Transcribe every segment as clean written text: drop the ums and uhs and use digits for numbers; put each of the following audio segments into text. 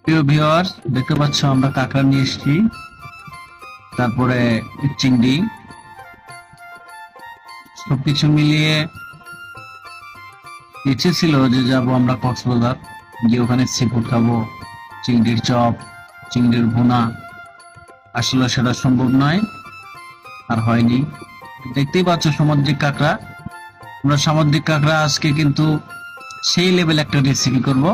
প্রিয় ভিউয়ার্স, দেখতে পাচ্ছ আমরা কাঁকড়া নিয়ে এসেছি, তারপরে চিংড়ি, সবকিছু মিলিয়ে ইচ্ছে ছিল যে যাব আমরা কক্সবাজার, গিয়ে ওখানে সি ফুড খাবো, চিংড়ির চপ, চিংড়ির ভুনা। আসলে সেটা সম্ভব নয়, আর হয়নি। দেখতেই পাচ্ছ সামুদ্রিক কাঁকড়া। আমরা সামুদ্রিক কাঁকড়া আজকে কিন্তু সেই লেভেল একটা রেসিপি করব।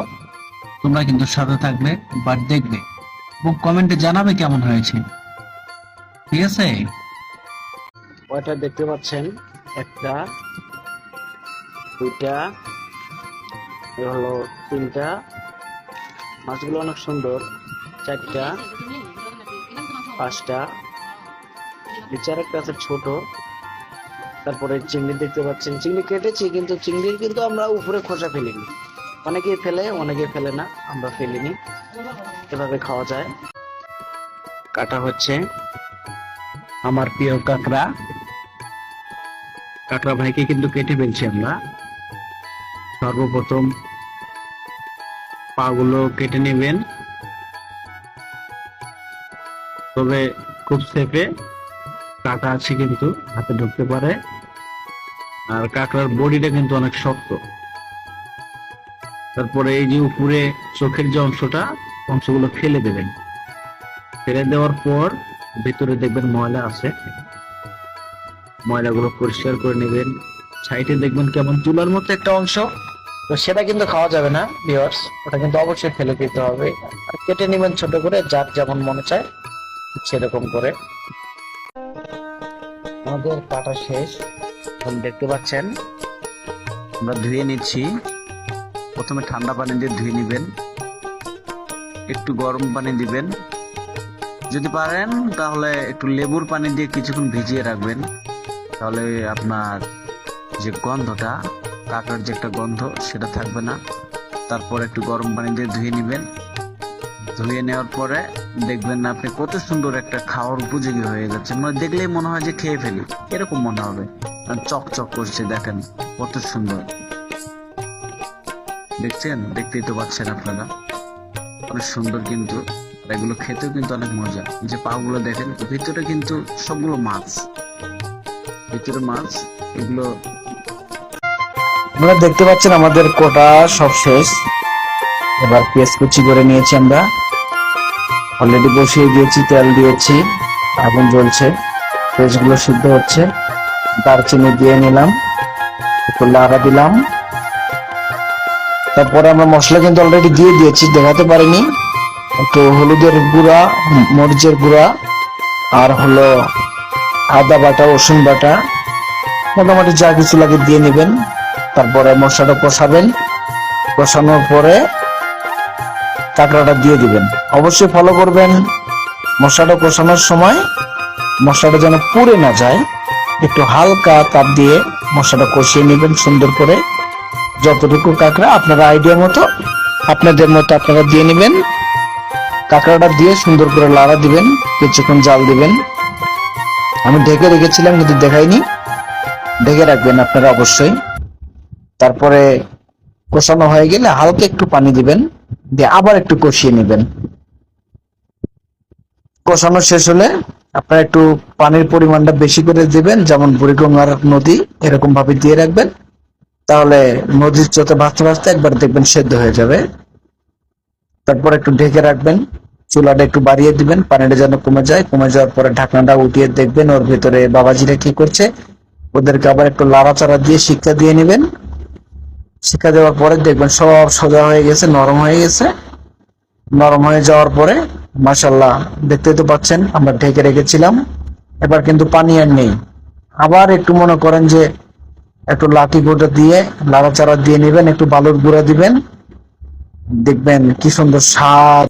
তোমরা কিন্তু সাথে থাকবে বা দেখবে এবং কমেন্টে জানাবে কেমন হয়েছে। ঠিক আছে? ওইটা দেখতে পাচ্ছেন, একটা, দুইটা, এ হলো তিনটা। মাছগুলো অনেক সুন্দর। চারটা, পাঁচটা, নিচে একটা আছে ছোট। তারপরে চিংড়ি দেখতে পাচ্ছেন, চিংড়ি কেটেছি, কিন্তু চিংড়ির কিন্তু আমরা উপরে খোসা ফেলিনি। অনেকেই ফেলে, অনেকেই ফেলে না, আমরা ফেলিনি। এভাবে খাওয়া যায়। কাটা হচ্ছে আমার প্রিয় কাঁকড়া। কাঁকড়া ভাইকে কিন্তু কেটে ফেলছি আমরা। সর্বপ্রথম পাগুলো কেটে নেবেন, তবে খুব সেফে। কাঁটা আছে কিন্তু হাতে ঢুকতে পারে, আর কাঁকড়ার বডিটা কিন্তু অনেক শক্ত। তারপরে এই যে উপরে চোখের যে অংশগুলো ফেলে দেবেন। ফেলে দেওয়ার পর ভিতরে দেখবেন ময়লা আছে, ময়লাগুলো পরিষ্কার করে নেবেন। সাইডে দেখবেন কেমন তুলার মতো একটা অংশ, তো সেটা কিন্তু খাওয়া যাবে না ভিউয়ার্স, ওটা কিন্তু অবশ্যই ফেলে দিতে হবে। আর কেটে নেবেন ছোট করে, যার যেমন মনে চায় সেরকম করে। আমাদের কাটা শেষ, এখন দেখতে পাচ্ছেন আমরা ধুয়ে নিচ্ছি। প্রথমে ঠান্ডা পানি দিয়ে ধুয়ে নেবেন, একটু গরম পানি দিবেন, যদি পারেন তাহলে একটু লেবুর পানি দিয়ে কিছুক্ষণ ভিজিয়ে রাখবেন। তাহলে আপনার যে গন্ধটা, কাঁকড়ার যে একটা গন্ধ, সেটা থাকবে না। তারপর একটু গরম পানি দিয়ে ধুয়ে নেবেন। ধুয়ে নেওয়ার পরে দেখবেন আপনি কত সুন্দর একটা খাওয়ার উপযোগী হয়ে যাচ্ছে। মানে দেখলেই মনে হয় যে খেয়ে ফেলি, এরকম মনে হবে। চকচক করছে, দেখেন কত সুন্দর। দেখছেন? দেখতেই তো পাচ্ছেন আপনারা, অনেক সুন্দর কিন্তু। আর এগুলো খেতেও কিন্তু অনেক মজা। যে পাগুলো দেখেন, ভিতরে কিন্তু সবগুলো মাছ, ভিতরে মাছ। এগুলো আপনারা দেখতে পাচ্ছেন আমাদের কোটা সব শেষ। এবার পেঁয়াজ কুচি করে নিয়েছি আমরা, অলরেডি বসিয়ে দিয়েছি, তেল দিয়েছি, আগুন জ্বলছে, পেঁয়াজগুলো সিদ্ধ হচ্ছে। দারচিনি দিয়ে নিলাম, একটু লাড়া দিলাম। তারপরে আমরা মশলা কিন্তু অলরেডি দিয়ে দিয়েছি, দেখাতে পারিনি। একটু হলুদের গুঁড়া, মরিচের গুঁড়া, আর হলো আদা বাটা, রসুন বাটা, মোটামুটি যা কিছু লাগে দিয়ে নেবেন। তারপরে মশলাটা কষাবেন, কষানোর পরে কাঁকড়াটা দিয়ে দিবেন। অবশ্যই ফলো করবেন, মশলাটা কষানোর সময় মশলাটা যেন পুড়ে না যায়, একটু হালকা তাপ দিয়ে মশলাটা কষিয়ে নেবেন সুন্দর করে। যতটুকু কাঁকড়া আপনারা আইডিয়া মতো, আপনাদের মতো আপনারা দিয়ে নেবেন। কাঁকড়াটা দিয়ে সুন্দর করে লাড়া দিবেন, কিছুক্ষণ জাল দিবেন। আমি ঢেকে রেখেছিলাম কিন্তু দেখাইনি, ঢেকে রাখবেন আপনারা অবশ্যই। তারপরে কষানো হয়ে গেলে হালকা একটু পানি দিবেন, দিয়ে আবার একটু কষিয়ে নেবেন। কষানো শেষ হলে আপনারা একটু পানির পরিমাণটা বেশি করে দিবেন, যেমন বুড়িগঙ্গার নদী এরকম ভাবে দিয়ে রাখবেন। তাহলে নদীর চোতে ভাসতে ভাসতে একবার দেখবেন সেদ্ধ হয়ে যাবে। তারপর একটু ঢেকে রাখবেন, চুলাটা একটু বাড়িয়ে দিবেন, পানিটা যেন কমে যায়। কমে যাওয়ার পরে ঢাকনাটা উঠিয়ে দেখবেন ওর ভেতরে বাবাজিরা কি করছে। ওদেরকে আবার একটু লাড়াচাড়া দিয়ে শিক্ষা দিয়ে নেবেন। শিক্ষা দেওয়ার পরে দেখবেন সব সোজা হয়ে গেছে, নরম হয়ে গেছে। নরম হয়ে যাওয়ার পরে মাশাআল্লাহ, দেখতে তো পাচ্ছেন আমরা ঢেকে রেখেছিলাম। এবার কিন্তু পানি আর নেই। আবার একটু মনে করেন যে একটু লাঠি গুঁড়া দিয়ে লাড়াচাড়া দিয়ে নেবেন, একটু বালুর গুঁড়া দিবেন, দেখবেন কি সুন্দর স্বাদ।